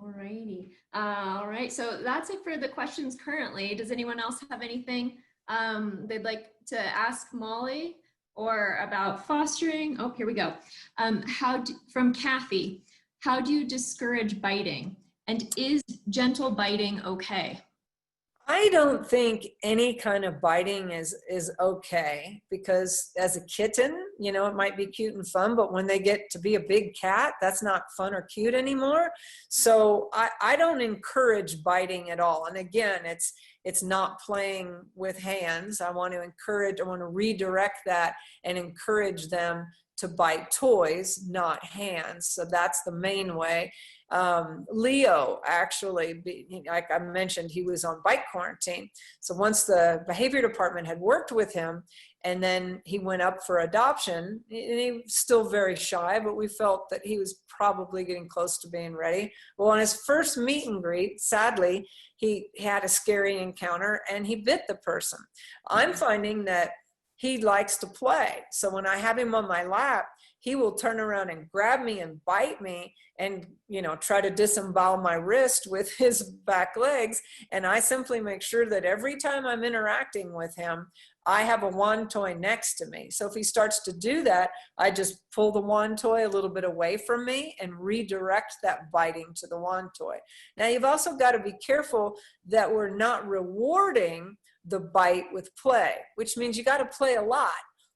Alrighty. All right, so that's it for the questions currently. Does anyone else have anything they'd like to ask Molly or about fostering? Oh, here we go. From Kathy, how do you discourage biting? And is gentle biting okay? I don't think any kind of biting is okay, because as a kitten, you know, it might be cute and fun, but when they get to be a big cat, that's not fun or cute anymore. So I don't encourage biting at all. And again, it's not playing with hands. I want to redirect that and encourage them to bite toys, not hands. So that's the main way. Leo, actually, like I mentioned, he was on bite quarantine. So once the behavior department had worked with him, and then he went up for adoption, and he was still very shy, but we felt that he was probably getting close to being ready. Well, on his first meet and greet, sadly, he had a scary encounter and he bit the person. I'm finding that he likes to play. So when I have him on my lap, he will turn around and grab me and bite me and, you know, try to disembowel my wrist with his back legs. And I simply make sure that every time I'm interacting with him, I have a wand toy next to me. So if he starts to do that, I just pull the wand toy a little bit away from me and redirect that biting to the wand toy. Now, you've also got to be careful that we're not rewarding the bite with play, which means you got to play a lot.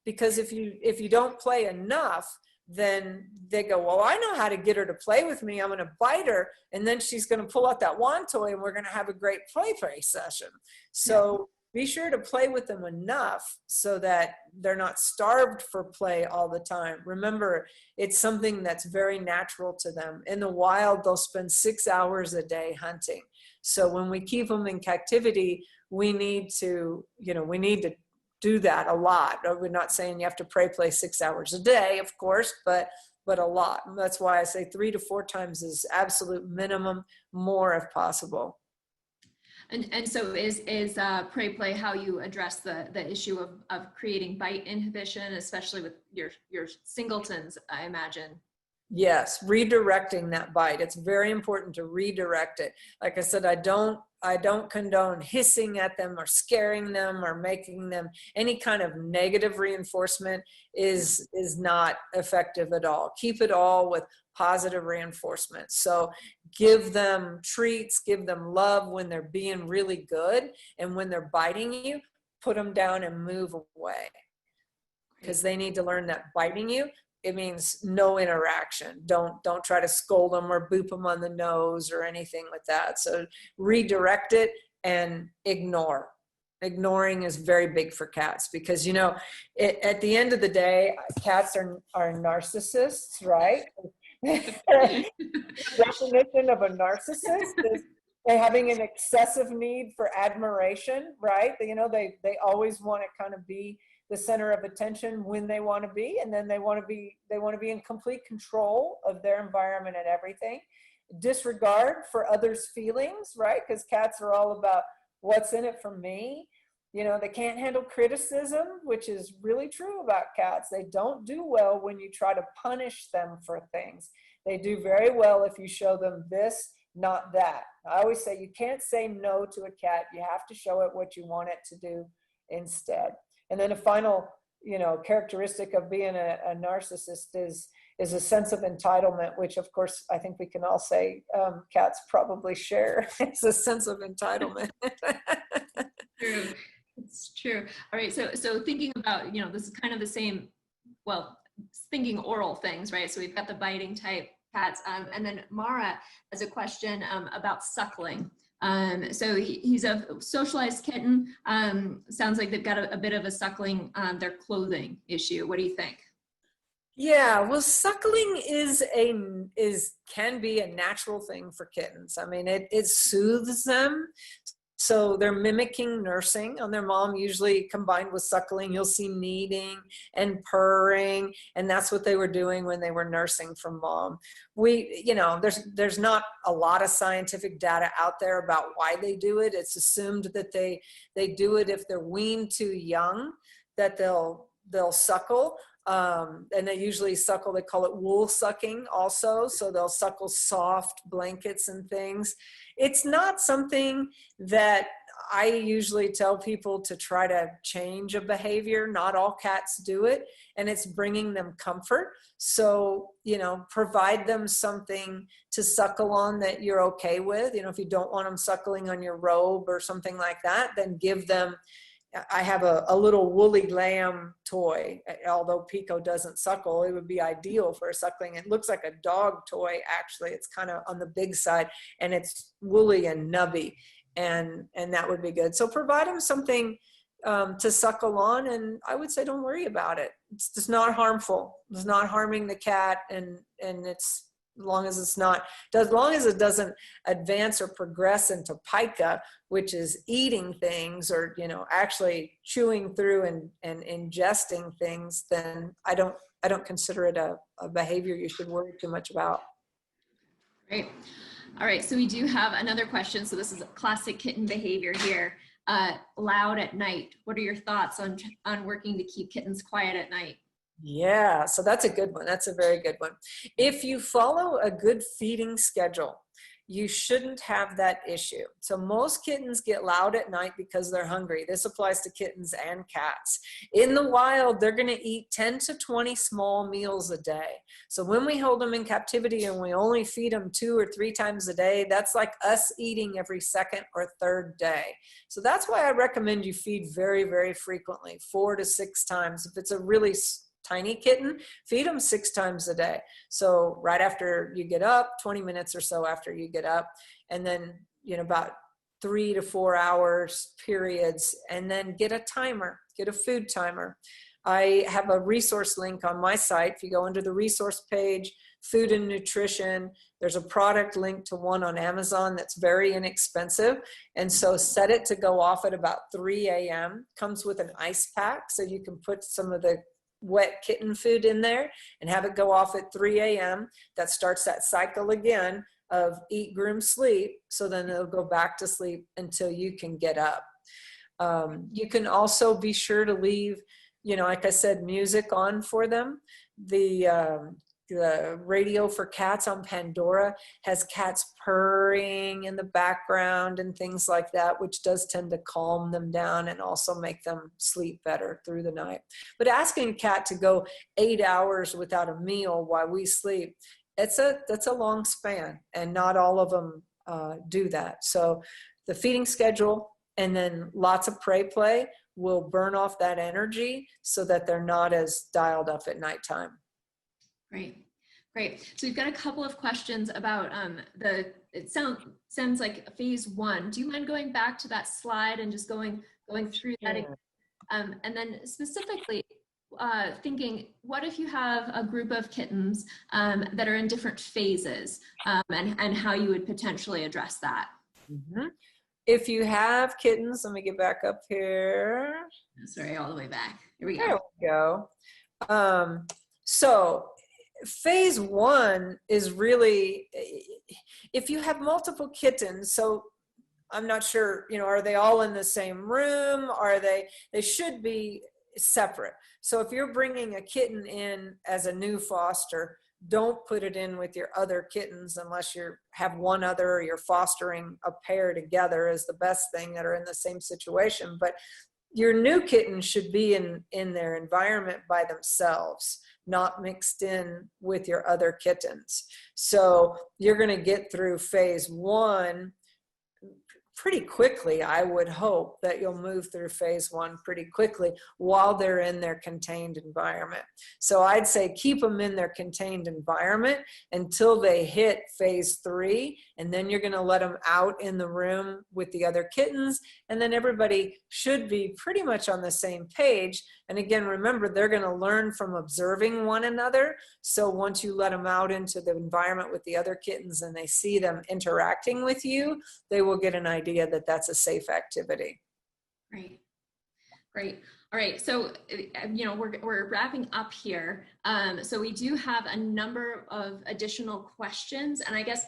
Because if you don't play enough, then they go, well, I know how to get her to play with me. I'm going to bite her, and then she's going to pull out that wand toy, and we're going to have a great play session. So be sure to play with them enough so that they're not starved for play all the time. Remember, it's something that's very natural to them. In the wild, they'll spend 6 hours a day hunting. So when we keep them in captivity, we need to do that a lot. We're not saying you have to play 6 hours a day, of course, but a lot. And that's why I say 3 to 4 times is absolute minimum, more if possible. And so is prey play how you address the issue of creating bite inhibition, especially with your singletons, I imagine? Yes, redirecting that bite. It's very important to redirect it. Like I said, I don't condone hissing at them or scaring them or making them any kind of negative reinforcement is not effective at all. Keep it all with positive reinforcement. So give them treats, give them love when they're being really good, and when they're biting you, put them down and move away, because they need to learn that biting you, it means no interaction. Don't try to scold them or boop them on the nose or anything like that. So redirect it and ignore. Ignoring is very big for cats because, you know, at the end of the day, cats are narcissists, right? Definition of a narcissist is having an excessive need for admiration, right? You know, they always want to kind of be the center of attention when they want to be, and then they want to be in complete control of their environment and everything. Disregard for others' feelings, right? Because cats are all about what's in it for me. You know, they can't handle criticism, which is really true about cats. They don't do well when you try to punish them for things. They do very well if you show them this, not that. I always say you can't say no to a cat. You have to show it what you want it to do instead. And then a final, you know, characteristic of being a narcissist is a sense of entitlement, which of course I think we can all say cats probably share. It's a sense of entitlement. True. It's true. All right. So thinking about, you know, this is kind of the same, well, thinking oral things, right? So we've got the biting type cats. And then Mara has a question about suckling. So he's a socialized kitten. Sounds like they've got a bit of a suckling their clothing issue. What do you think? Yeah, well, suckling can be a natural thing for kittens. I mean, it soothes them. So they're mimicking nursing on their mom, usually combined with suckling. You'll see kneading and purring, and that's what they were doing when they were nursing from mom. You know, there's not a lot of scientific data out there about why they do it. It's assumed that they do it if they're weaned too young, that they'll suckle. And they usually suckle, they call it wool sucking also. So they'll suckle soft blankets and things. It's not something that I usually tell people to try to change a behavior. Not all cats do it, and it's bringing them comfort. So, you know, provide them something to suckle on that you're okay with. You know, if you don't want them suckling on your robe or something like that, then give them, I have a little woolly lamb toy. Although Pico doesn't suckle, it would be ideal for a suckling. It looks like a dog toy, actually. It's kind of on the big side, and it's woolly and nubby, and that would be good. So provide them something to suckle on, and I would say don't worry about it. It's just not harmful. It's not harming the cat, and it's, as long as it doesn't advance or progress into pica, which is eating things or, you know, actually chewing through and ingesting things, then I don't consider it a behavior you should worry too much about. Great. All right, so we do have another question. So this is classic kitten behavior here. loud at night. What are your thoughts on working to keep kittens quiet at night? Yeah, so that's a good one. That's a very good one. If you follow a good feeding schedule, you shouldn't have that issue. So most kittens get loud at night because they're hungry. This applies to kittens and cats. In the wild, they're going to eat 10 to 20 small meals a day. So when we hold them in captivity and we only feed them 2 or 3 times a day, that's like us eating every second or third day. So that's why I recommend you feed very, very frequently, 4 to 6 times. If it's a really tiny kitten, feed them 6 times a day. So right after you get up, 20 minutes or so after you get up, and then, about 3 to 4 hours periods, and then get a timer, get a food timer. I have a resource link on my site. If you go under the resource page, food and nutrition, there's a product link to one on Amazon that's very inexpensive. And so set it to go off at about 3 a.m. Comes with an ice pack, so you can put some of the wet kitten food in there and have it go off at 3 a.m. That starts that cycle again of eat, groom, sleep. So then they'll go back to sleep until you can get up. You can also be sure to leave, like I said, music on for them. The radio for cats on Pandora has cats purring in the background and things like that, which does tend to calm them down and also make them sleep better through the night. But asking a cat to go 8 hours without a meal while we sleep, that's a long span, and not all of them do that. So the feeding schedule and then lots of prey play will burn off that energy so that they're not as dialed up at nighttime. Great. So we've got a couple of questions about it sounds like phase 1. Do you mind going back to that slide and just going through that again? And then specifically thinking, what if you have a group of kittens that are in different phases, and how you would potentially address that? Mm-hmm. If you have kittens, let me get back up here. Sorry, all the way back. Here we go. There we go. So phase 1 is really, if you have multiple kittens, so I'm not sure, are they all in the same room? They should be separate. So if you're bringing a kitten in as a new foster, don't put it in with your other kittens unless you have one other, or you're fostering a pair together is the best thing that are in the same situation. But your new kittens should be in their environment by themselves, not mixed in with your other kittens. So you're going to get through phase 1 pretty quickly. I would hope that you'll move through phase 1 pretty quickly while they're in their contained environment. So I'd say keep them in their contained environment until they hit phase 3, and then you're going to let them out in the room with the other kittens, and then everybody should be pretty much on the same page. And again, remember, they're going to learn from observing one another. So once you let them out into the environment with the other kittens and they see them interacting with you, they will get an idea that that's a safe activity. Great. All right. So, we're wrapping up here. So we do have a number of additional questions, and I guess,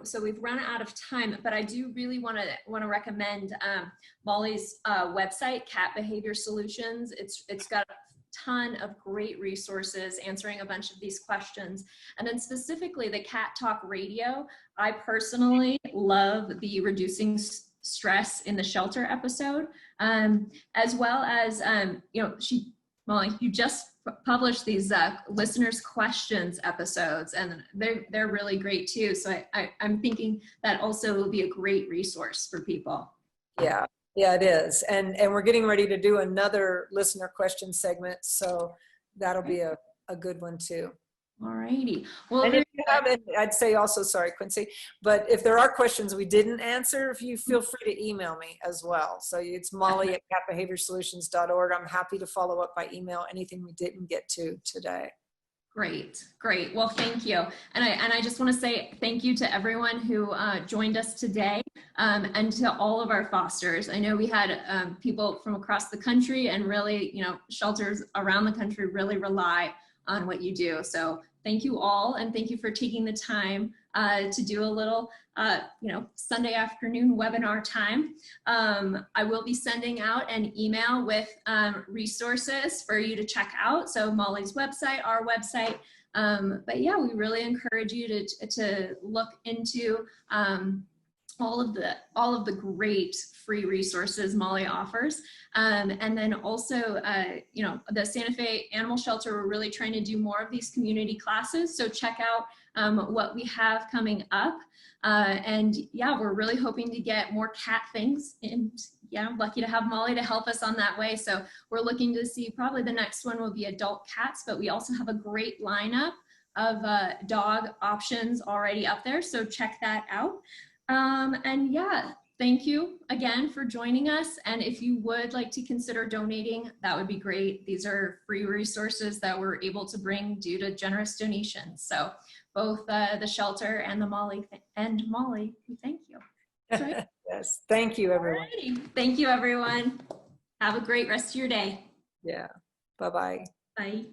so we've run out of time, but I do really want to recommend Molly's website, Cat Behavior Solutions. It's got a ton of great resources answering a bunch of these questions. And then specifically the Cat Talk Radio. I personally love the Reducing Stress in the Shelter episode, as well as, Molly, you just published these listeners' questions episodes, and they're really great too. So I'm thinking that also will be a great resource for people. Yeah, it is. And we're getting ready to do another listener question segment. So that'll be a good one too. All righty. Well, and if you have it, I'd say also, sorry, Quincy, but if there are questions we didn't answer, if you feel free to email me as well. So it's molly@catbehaviorsolutions.org. I'm happy to follow up by email, anything we didn't get to today. Great. Well, thank you. And I just want to say thank you to everyone who joined us today, and to all of our fosters. I know we had people from across the country, and really, shelters around the country really rely on what you do. So thank you all, and thank you for taking the time to do a little, Sunday afternoon webinar time. I will be sending out an email with resources for you to check out. So Molly's website, our website. But yeah, we really encourage you to look into all of the great free resources Molly offers. And then also, the Santa Fe Animal Shelter, we're really trying to do more of these community classes. So check out what we have coming up. And yeah, we're really hoping to get more cat things. And yeah, I'm lucky to have Molly to help us on that way. So we're looking to see, probably the next one will be adult cats, but we also have a great lineup of dog options already up there. So check that out. And yeah, thank you again for joining us. And if you would like to consider donating, that would be great. These are free resources that we're able to bring due to generous donations. So both the shelter and Molly, we thank you. That's right. Yes, thank you, everyone. Alrighty. Thank you, everyone. Have a great rest of your day. Yeah, bye-bye. Bye.